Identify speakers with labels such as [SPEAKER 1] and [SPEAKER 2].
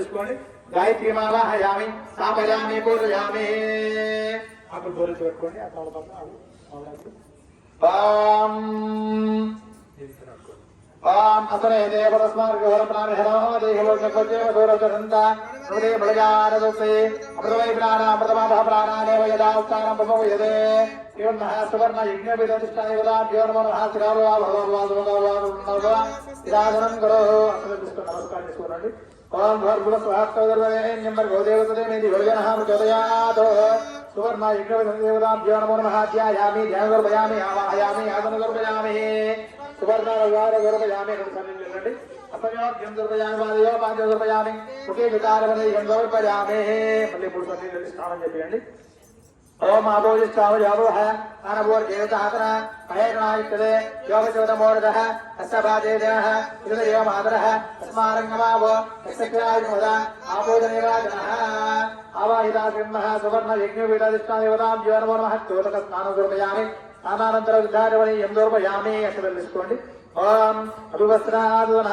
[SPEAKER 1] తెలుసుకోండి. గాయత్రి మావాహయామి స్థాపయామి పూజయామి. అప్పుడు పూరించి పెట్టుకోండి. ఓం అసనే దేవరస్మార్గోరప్రాణిహరమోదేహలోచంత బలజారదోసే అమృతమై ప్రాణ అమృతమాభ ప్రాణానేవ యదాస్తానం ప్రమోయదే యోన్మః సువర్ణ యజ్ఞవిదతిష్టాయ నమస్కారం చేసుకోండి. ఓం భర్గుణ స్వాహస్కర్వేణ్యం భర్గోదేవతదేవేది భర్గనః ప్రచోదయాత్ సువర్ణ యజ్ఞవిదేవతాభ్యో నమో నమః ధ్యాయామి ధ్యానగర్భయామి ఆవాహయామి ఆసనగర్భయామి సువర్ణ గర్భయామి వెళ్ళండి. అపయోగ్యం దుర్భయామి వాదయో పాంచ దుర్భయామి ఒకే వికారమయం గౌర్భయామి. మళ్ళీ 3 సార్లు స్నానం చెప్పండి. ఓం ఆభోజిష్టావయోహ అనభోర్దేవతాహతన మహేషణాయుక్తదే యోగచోదమోరదః హస్తపాదేదనః ఇదదేవ మాతరః తస్మారంగమావో యస్యక్రాయుమద ఆభోజనేవాజనః ఆవాహితాగ్నిమః సువర్ణ యజ్ఞపీఠాధిష్టాదేవతాం నమో నమః చోదక స్నానం దూర్పయామి. స్నానానంతర ఉద్ధారవణీయం దూర్పయామి. అక్కడ తెలుసుకోండి. ఓం అభివస్త్రాదున